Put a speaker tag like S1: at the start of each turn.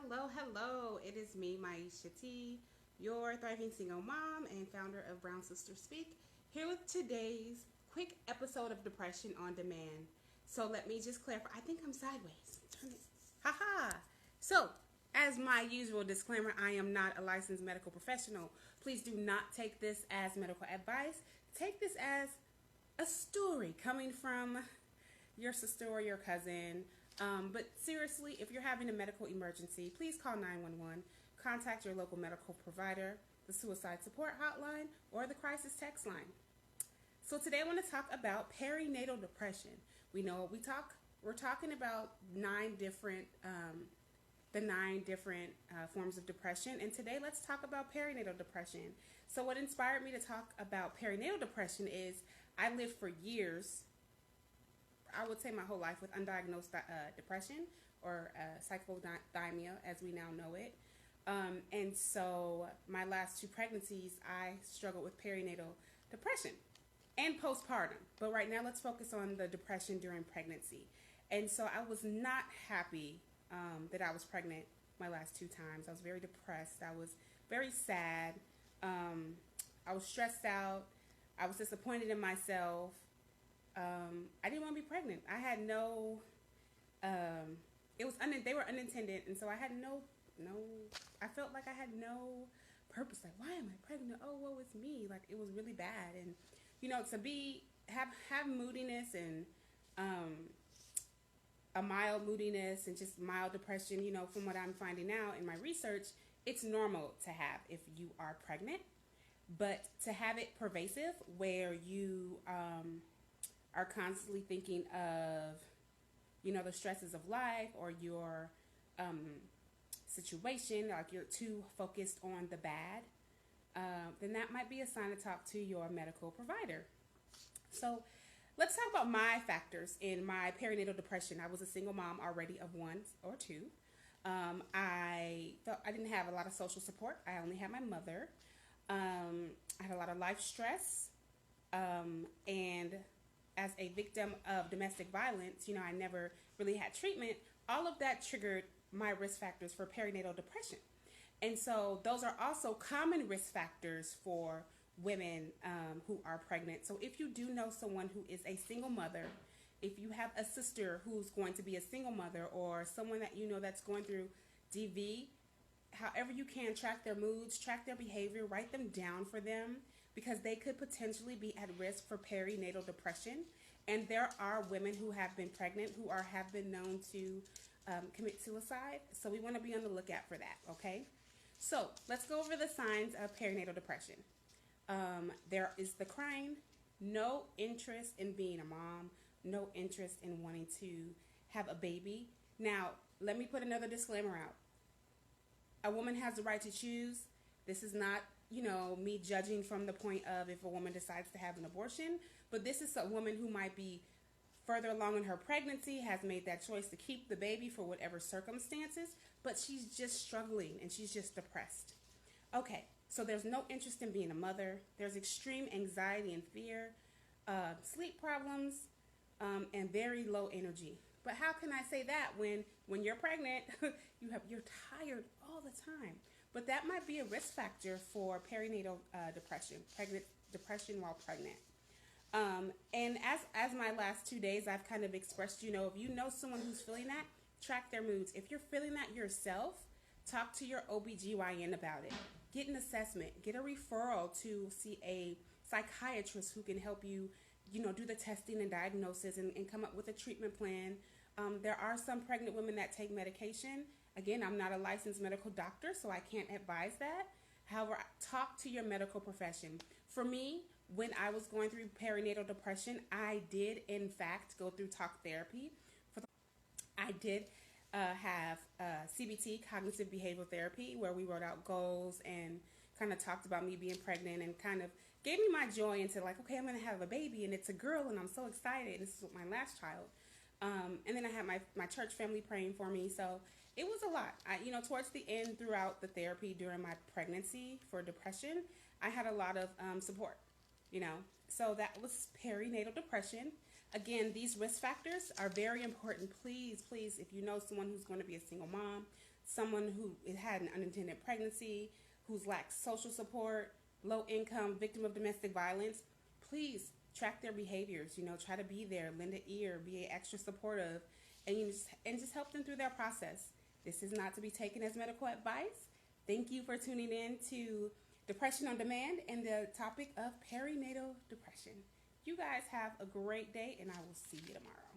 S1: Hello. It is me, Maisha T, your thriving single mom and founder of Brown Sisters Speak, here with today's quick episode of Depression on Demand. So let me just clarify. I think I'm sideways. Turn it. Haha. So, as my usual disclaimer, I am not a licensed medical professional. Please do not take this as medical advice. Take this as a story coming from your sister or your cousin. But seriously, if you're having a medical emergency, please call 911. Contact your local medical provider, the suicide support hotline, or the crisis text line. So today I want to talk about perinatal depression. We know we're talking about the nine different forms of depression, and today let's talk about perinatal depression. So what inspired me to talk about perinatal depression is I lived for years, I would say my whole life, with undiagnosed depression or psychothymia as we now know it. And so my last two pregnancies, I struggled with perinatal depression and postpartum. But right now let's focus on the depression during pregnancy. And so I was not happy that I was pregnant my last two times. I was very depressed. I was very sad. I was stressed out. I was disappointed in myself. I didn't want to be pregnant. I had no, they were unintended. And so I had I felt like I had no purpose. Like, why am I pregnant? Oh, woe is me. Like, it was really bad. And, have moodiness and, a mild moodiness and just mild depression, from what I'm finding out in my research, it's normal to have if you are pregnant, but to have it pervasive where you, are constantly thinking of, the stresses of life or your situation, like you're too focused on the bad, then that might be a sign to talk to your medical provider. So let's talk about my factors in my perinatal depression. I was a single mom already of one or two. I felt I didn't have a lot of social support. I only had my mother. I had a lot of life stress, and as a victim of domestic violence, I never really had treatment. All of that triggered my risk factors for perinatal depression. And so those are also common risk factors for women who are pregnant. So if you do know someone who is a single mother, if you have a sister who's going to be a single mother, or someone that that's going through DV, however you can, track their moods, track their behavior, write them down for them, because they could potentially be at risk for perinatal depression. And there are women who have been pregnant who have been known to commit suicide. So we want to be on the lookout for that, okay? So let's go over the signs of perinatal depression. There is the crying, no interest in being a mom, no interest in wanting to have a baby. Now, let me put another disclaimer out. A woman has the right to choose. This is not me judging from the point of if a woman decides to have an abortion, but this is a woman who might be further along in her pregnancy, has made that choice to keep the baby for whatever circumstances, but she's just struggling and she's just depressed. Okay, so there's no interest in being a mother. There's extreme anxiety and fear, sleep problems, and very low energy. But how can I say that when you're pregnant, you're tired all the time? But that might be a risk factor for perinatal depression, depression while pregnant. And as my last 2 days, I've kind of expressed, if you know someone who's feeling that, track their moods. If you're feeling that yourself, talk to your OBGYN about it. Get an assessment. Get a referral to see a psychiatrist who can help you, do the testing and diagnosis and come up with a treatment plan. There are some pregnant women that take medication. Again, I'm not a licensed medical doctor, so I can't advise that. However, talk to your medical profession. For me, when I was going through perinatal depression, I did, in fact, go through talk therapy. I did have CBT, cognitive behavioral therapy, where we wrote out goals and kind of talked about me being pregnant and kind of gave me my joy into like, okay, I'm going to have a baby and it's a girl and I'm so excited. This is my last child. And then I had my church family praying for me. So it was a lot. Towards the end, throughout the therapy during my pregnancy for depression, I had a lot of support, So that was perinatal depression. Again, these risk factors are very important. Please, if you know someone who's going to be a single mom, someone who had an unintended pregnancy, who's lacks social support, low income, victim of domestic violence, please track their behaviors. Try to be there, lend an ear, be extra supportive, and just help them through their process. This is not to be taken as medical advice. Thank you for tuning in to Depression on Demand and the topic of perinatal depression. You guys have a great day, and I will see you tomorrow.